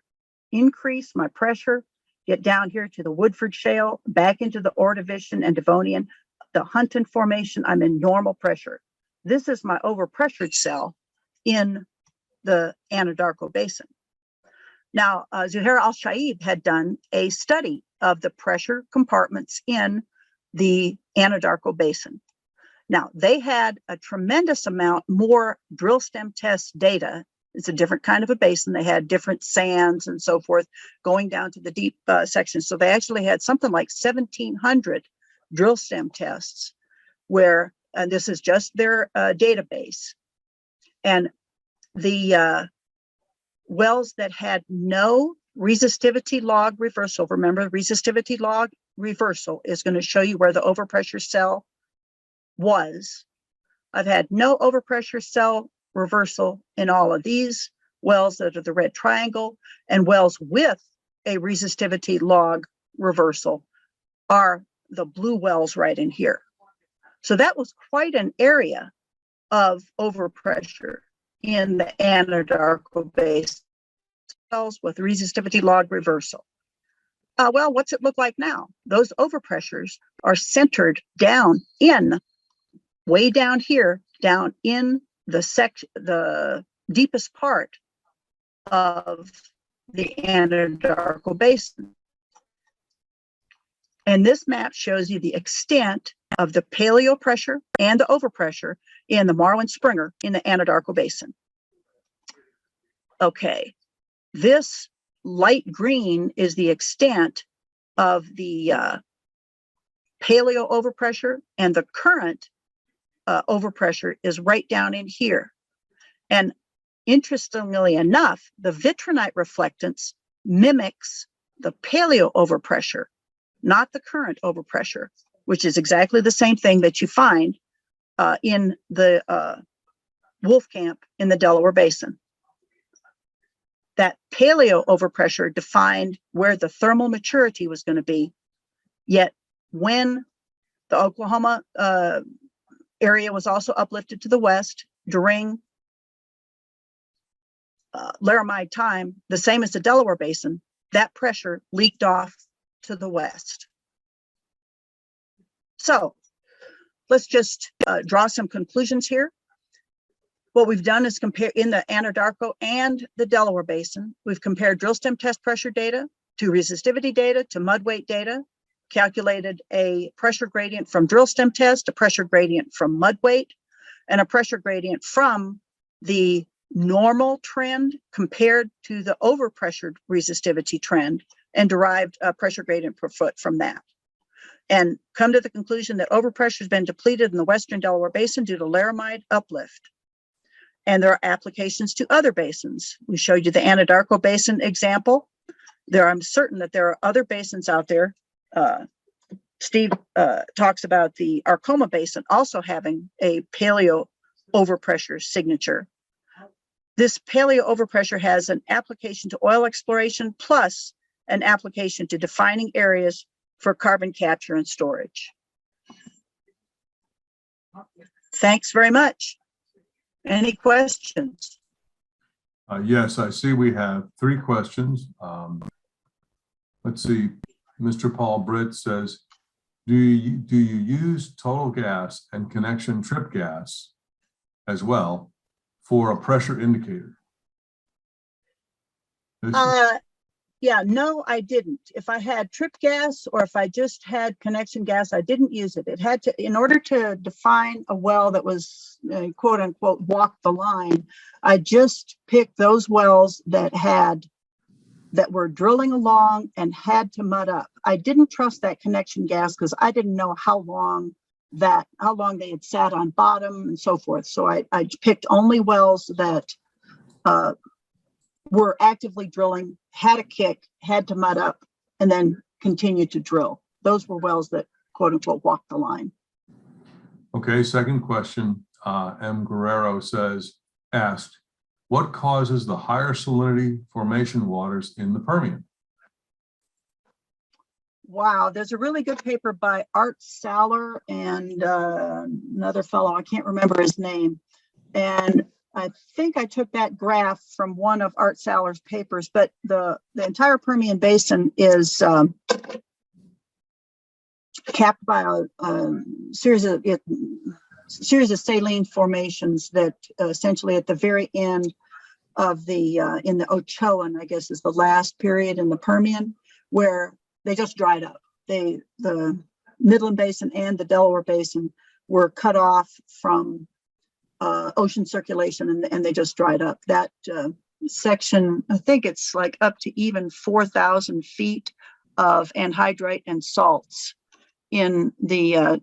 increase my pressure, get down here to the Woodford Shale, back into the Ordovician and Devonian, the Hunton Formation, I'm in normal pressure. This is my overpressured cell in the Anadarko Basin. Now, Zuhair Al-Shaib had done a study of the pressure compartments in the Anadarko Basin. Now, they had a tremendous amount more drill stem test data. It's a different kind of a basin. They had different sands and so forth going down to the deep sections. So they actually had something like 1,700 drill stem tests where, and this is just their database. And the wells that had no resistivity log reversal, remember, resistivity log reversal is going to show you where the overpressure cell was. I've had no overpressure cell reversal in all of these wells that are the red triangle, and wells with a resistivity log reversal are the blue wells right in here. So that was quite an area of overpressure in the Anadarko Basin, wells with resistivity log reversal. Well, what's it look like now? Those overpressures are centered down in, way down here, down in the deepest part of the Anadarko Basin. And this map shows you the extent of the paleo pressure and the overpressure in the Marlin Springer in the Anadarko Basin. Okay, this light green is the extent of the paleo overpressure, and the current overpressure is right down in here. And interestingly enough, the vitrinite reflectance mimics the paleo overpressure, not the current overpressure, which is exactly the same thing that you find in the Wolfcamp in the Delaware Basin. That paleo overpressure defined where the thermal maturity was going to be, yet when the Oklahoma area was also uplifted to the west during Laramide time, the same as the Delaware Basin, that pressure leaked off to the west. So let's just draw some conclusions here. What we've done is compare in the Anadarko and the Delaware Basin. We've compared drill stem test pressure data to resistivity data to mud weight data, calculated a pressure gradient from drill stem test, a pressure gradient from mud weight, and a pressure gradient from the normal trend compared to the overpressured resistivity trend, and derived a pressure gradient per foot from that. And come to the conclusion that overpressure has been depleted in the Western Delaware Basin due to Laramide uplift. And there are applications to other basins. We showed you the Anadarko Basin example. I'm certain that there are other basins out there. Steve talks about the Arkoma Basin also having a paleo overpressure signature. This paleo overpressure has an application to oil exploration plus an application to defining areas for carbon capture and storage. Thanks very much. Any questions? Yes, I see we have 3 questions. Let's see. Mr. Paul Britt says, do you use total gas and connection trip gas as well for a pressure indicator? Yeah, no, I didn't. If I had trip gas or if I just had connection gas, I didn't use it. It had to, in order to define a well that was quote unquote walk the line, I just picked those wells that were drilling along and had to mud up. I didn't trust that connection gas because I didn't know how long they had sat on bottom and so forth. So I picked only wells that were actively drilling, had a kick, had to mud up, and then continued to drill. Those were wells that quote unquote walked the line. Okay, second question. M. Guerrero asked, what causes the higher salinity formation waters in the Permian? Wow, there's a really good paper by Art Saller and another fellow, I can't remember his name. And I think I took that graph from one of Art Saller's papers, but the entire Permian Basin is capped by a series of saline formations that essentially at the very end of the in the Ochoan, I guess is the last period in the Permian, where they just dried up. The Midland Basin and the Delaware Basin were cut off from ocean circulation, and they just dried up. That section, I think it's like up to even 4,000 feet of anhydrite and salts in the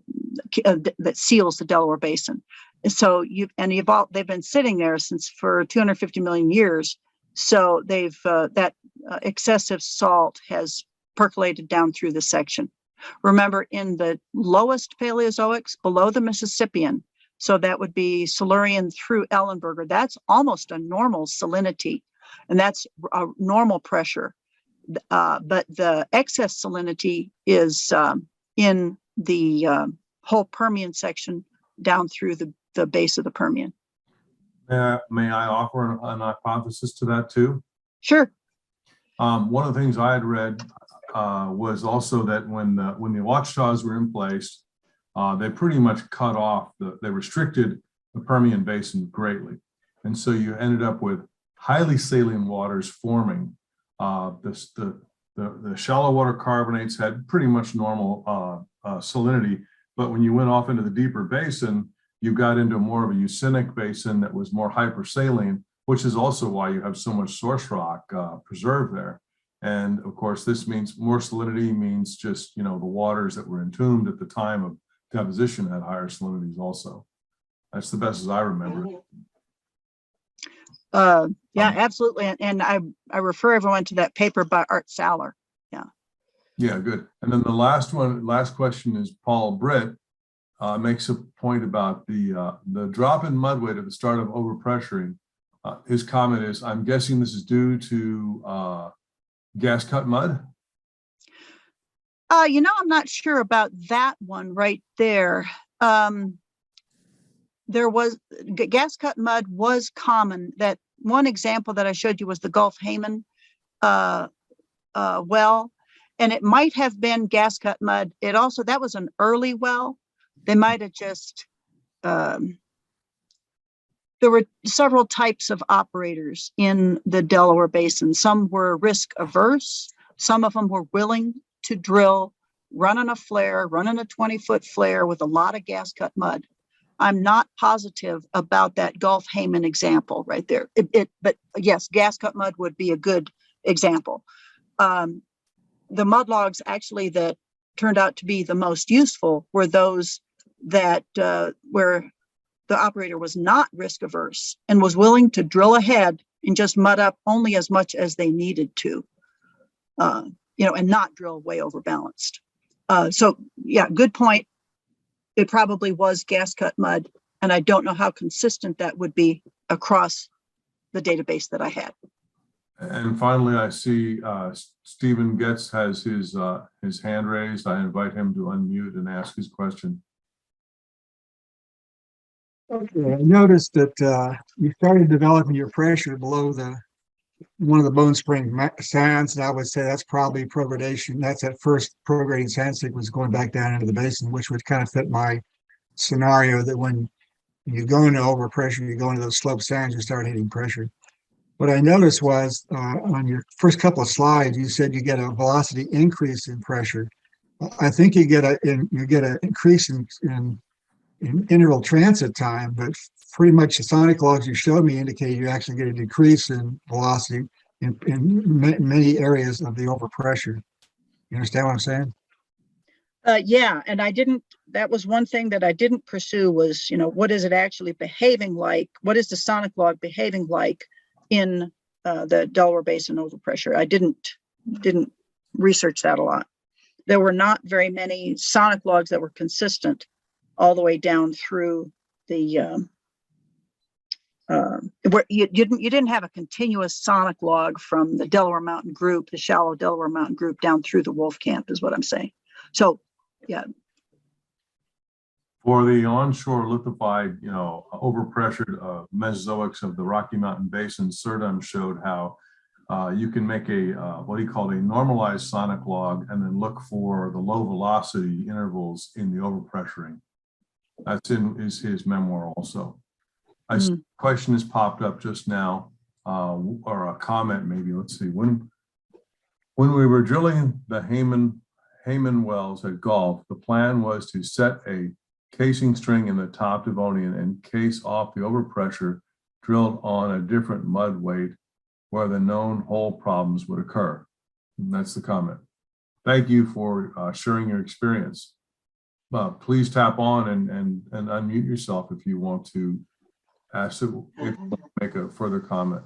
that seals the Delaware Basin. So they've been sitting there for 250 million years. So they've that excessive salt has percolated down through the section. Remember, in the lowest Paleozoics below the Mississippian, so that would be Silurian through Ellenberger, that's almost a normal salinity, and that's a normal pressure. But the excess salinity is in the whole Permian section down through the base of the Permian. May I offer an hypothesis to that too? Sure. One of the things I had read was also that when the watchtowers were in place, they pretty much cut off, they restricted the Permian Basin greatly. And so you ended up with highly saline waters forming. The shallow water carbonates had pretty much normal salinity, but when you went off into the deeper basin, you got into more of a eusinic basin that was more hypersaline, which is also why you have so much source rock preserved there. And of course, this means more salinity means just, the waters that were entombed at the time of deposition had higher salinities also. That's the best as I remember it. Yeah, absolutely. And I refer everyone to that paper by Art Saller. Yeah. Yeah, good. And then the last question is Paul Britt makes a point about the drop in mud weight at the start of overpressuring. His comment is, I'm guessing this is due to gas cut mud? I'm not sure about that one right there. There was gas cut mud was common. That one example that I showed you was the Gulf Hayman well, and it might have been gas cut mud. That was an early well. They might have just, there were several types of operators in the Delaware Basin. Some were risk averse. Some of them were willing to drill, running a 20-foot flare with a lot of gas cut mud. I'm not positive about that Gulf Hayman example right there. But yes, gas cut mud would be a good example. The mud logs actually that turned out to be the most useful were those that where the operator was not risk averse and was willing to drill ahead and just mud up only as much as they needed to, and not drill way overbalanced. So yeah, good point. It probably was gas cut mud, and I don't know how consistent that would be across the database that I had. And finally, I see Stephen Getz has his hand raised. I invite him to unmute and ask his question. Okay, I noticed that you started developing your pressure below one of the Bone Spring sands, and I would say that's probably progradation. That's that first prograding sand sequence going back down into the basin, which would kind of fit my scenario that when you go into overpressure, you go into those slope sands, you start hitting pressure. What I noticed was on your first couple of slides, you said you get a velocity increase in pressure. I think you get an increase in interval transit time, but pretty much the sonic logs you showed me indicate you actually get a decrease in velocity in many areas of the overpressure. You understand what I'm saying? Yeah, and that was one thing that I didn't pursue was, what is it actually behaving like? What is the sonic log behaving like in the Delaware Basin overpressure? I didn't research that a lot. There were not very many sonic logs that were consistent all the way down through the where you didn't have a continuous sonic log from the Delaware Mountain Group, the shallow Delaware Mountain Group down through the Wolf Camp is what I'm saying. So yeah. For the onshore lithified, overpressured Mesozoics of the Rocky Mountain Basin, Surdam showed how you can make what he called a normalized sonic log and then look for the low velocity intervals in the overpressuring. That's in his memoir also. Question has popped up just now. or a comment maybe. Let's see. When we were drilling the Hayman wells at Gulf, the plan was to set a casing string in the top Devonian and case off the overpressure drilled on a different mud weight where the known hole problems would occur. And that's the comment. Thank you for sharing your experience. Please tap on and unmute yourself if you want to ask it, if you want to make a further comment.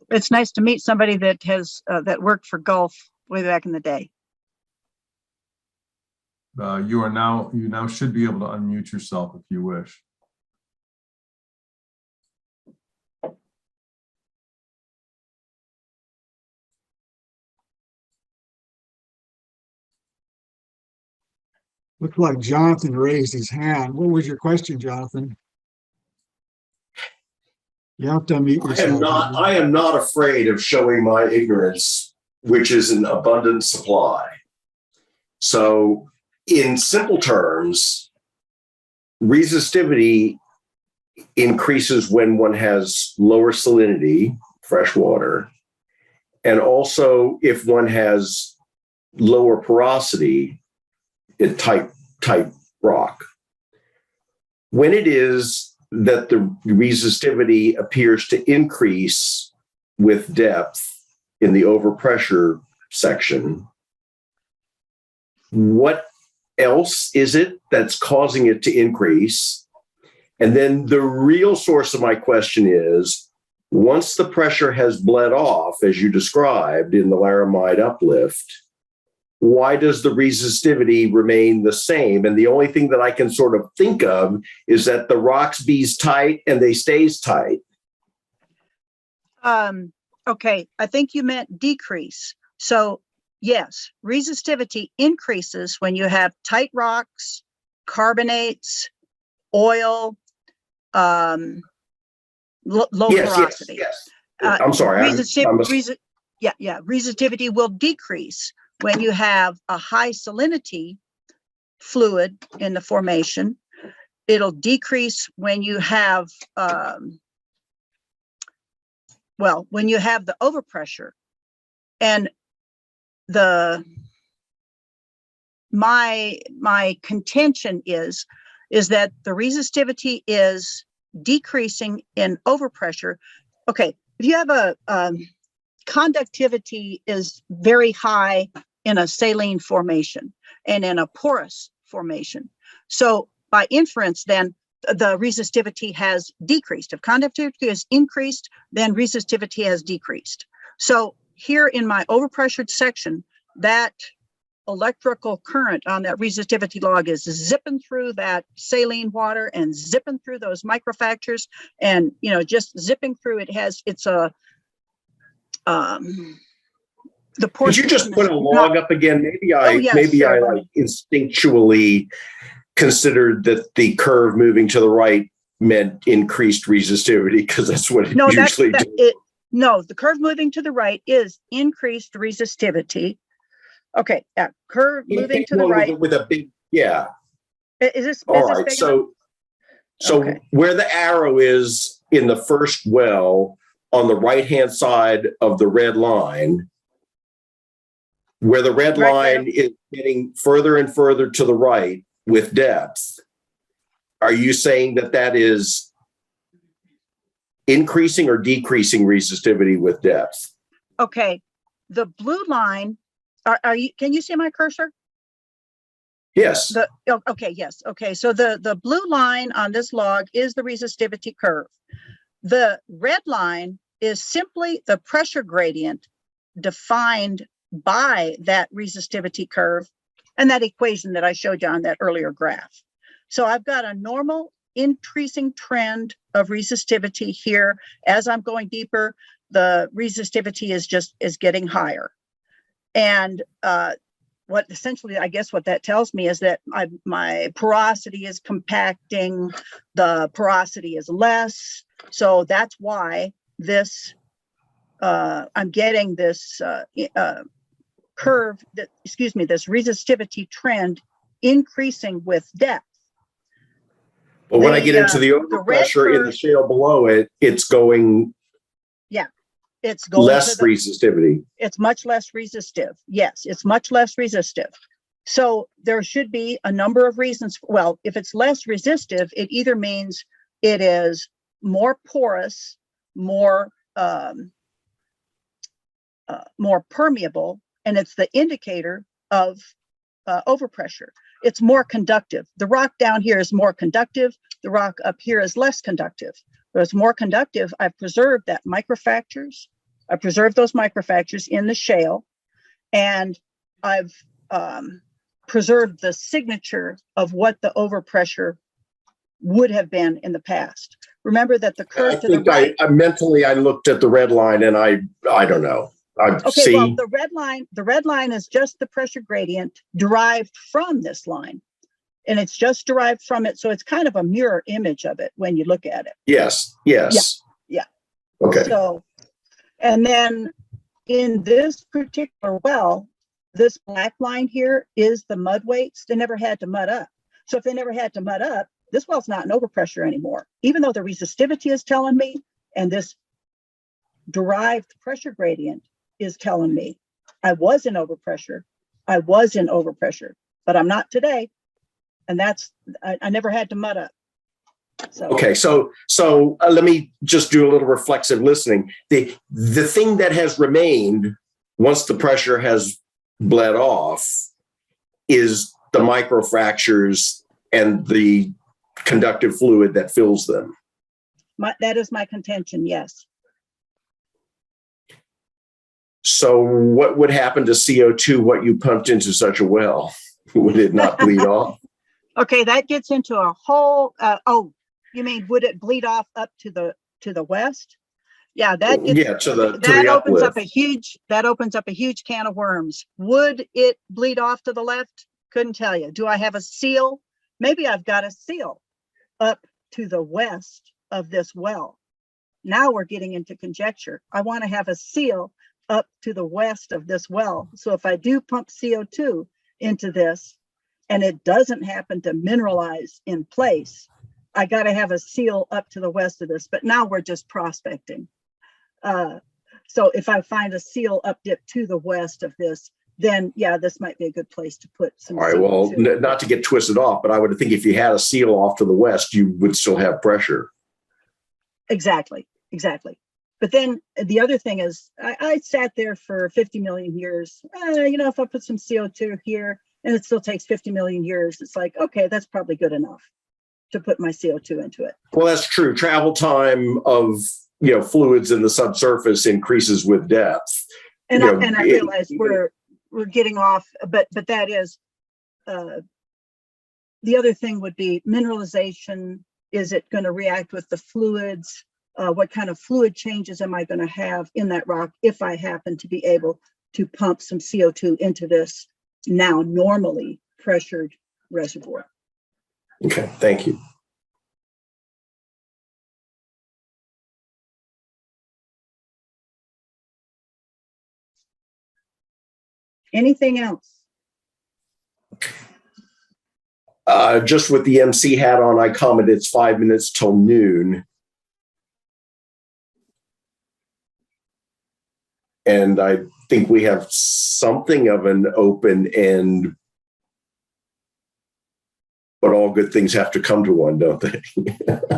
It's nice to meet somebody that has that worked for Gulf way back in the day. You now should be able to unmute yourself if you wish. Looked like Jonathan raised his hand. What was your question, Jonathan? You have to unmute yourself. I am not afraid of showing my ignorance, which is an abundant supply. So in simple terms, resistivity increases when one has lower salinity, fresh water, and also if one has lower porosity, tight rock. When it is that the resistivity appears to increase with depth in the overpressure section, what else is it that's causing it to increase? And then the real source of my question is, once the pressure has bled off, as you described in the laramide uplift, why does the resistivity remain the same? And the only thing that I can sort of think of is that the rocks be's tight and they stays tight. Okay, I think you meant decrease. So yes, resistivity increases when you have tight rocks, carbonates, oil, low porosity. Yes. I'm sorry. Resistivity will decrease when you have a high salinity fluid in the formation. It'll decrease when you have, when you have the overpressure. And my contention is that the resistivity is decreasing in overpressure. Okay, if you have a conductivity is very high in a saline formation and in a porous formation. So by inference, then the resistivity has decreased. If conductivity is increased, then resistivity has decreased. So here in my overpressured section, that electrical current on that resistivity log is zipping through that saline water and zipping through those microfractures and, just zipping through. Could you just put a log up again? Maybe I instinctually considered that the curve moving to the right meant increased resistivity because that's what it usually does. No, the curve moving to the right is increased resistivity. Okay, curve moving to the right with a big, yeah. Is this all right? So okay. Where the arrow is in the first well on the right-hand side of the red line, where the red line is getting further and further to the right with depth, are you saying that is increasing or decreasing resistivity with depth? Okay, the blue line, can you see my cursor? Yes. Yes. Okay, so the blue line on this log is the resistivity curve. The red line is simply the pressure gradient defined by that resistivity curve and that equation that I showed you on that earlier graph. So I've got a normal increasing trend of resistivity here. As I'm going deeper, the resistivity is getting higher. And what essentially, I guess what that tells me is that my porosity is compacting, the porosity is less. So that's why this I'm getting this curve, this resistivity trend increasing with depth. But when I get into the the red overpressure in the curve- shale below it, it's going It's going less to the, resistivity. it's much less resistive. Yes, it's much less resistive. So there should be a number of reasons. Well, if it's less resistive, it either means it is more porous, more permeable, and it's the indicator of overpressure. It's more conductive. The rock down here is more conductive. The rock up here is less conductive. But it's more conductive. I've preserved that microfractures. I preserved those microfractures in the shale, and I've preserved the signature of what the overpressure would have been in the past. Remember that the curve to the right. I mentally looked at the red line and I don't know. Okay, well, the red line is just the pressure gradient derived from this line. And it's just derived from it. So it's kind of a mirror image of it when you look at it. Yes. Yeah. Okay. So, and then in this particular well, this black line here is the mud weights. They never had to mud up. So if they never had to mud up, this well's not in overpressure anymore, even though the resistivity is telling me, and this derived pressure gradient is telling me I was in overpressure, but I'm not today. And that's, I never had to mud up. So. Okay, so let me just do a little reflexive listening. The thing that has remained once the pressure has bled off is the microfractures and the conductive fluid that fills them. That is my contention, yes. So what would happen to CO2, what you pumped into such a well? Would it not bleed off? Okay, that gets into a whole, you mean, would it bleed off up to the west? Yeah, that opens up a huge can of worms. Would it bleed off to the left? Couldn't tell you. Do I have a seal? Maybe I've got a seal up to the west of this well. Now we're getting into conjecture. I want to have a seal up to the west of this well. So if I do pump CO2 into this and it doesn't happen to mineralize in place, I got to have a seal up to the west of this. But now we're just prospecting. So if I find a seal up dip to the west of this, then yeah, this might be a good place to put some. All right, well, not to get twisted off, but I would think if you had a seal off to the west, you would still have pressure. Exactly. But then the other thing is, I sat there for 50 million years. If I put some CO2 here and it still takes 50 million years, it's like, okay, that's probably good enough to put my CO2 into it. Well, that's true. Travel time of fluids in the subsurface increases with depth. And I realize we're getting off, but that is the other thing would be mineralization. Is it going to react with the fluids? What kind of fluid changes am I going to have in that rock if I happen to be able to pump some CO2 into this now normally pressured reservoir? Okay, thank you. Anything else? Just with the MC hat on, I commented it's 5 minutes till noon. And I think we have something of an open end, but all good things have to come to one, don't they?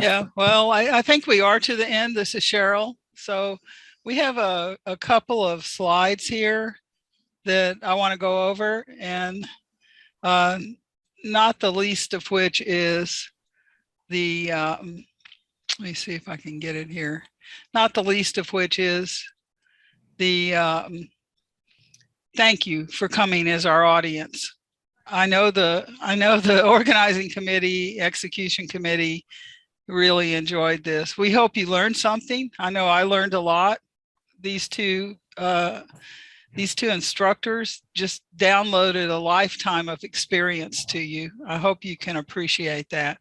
Yeah, well, I think we are to the end. This is Cheryl. So we have a couple of slides here that I want to go over, and not the least of which is the, let me see if I can get it here. Not the least of which is the thank you for coming as our audience. I know the organizing committee, execution committee really enjoyed this. We hope you learned something. I know I learned a lot. These two instructors just downloaded a lifetime of experience to you. I hope you can appreciate that.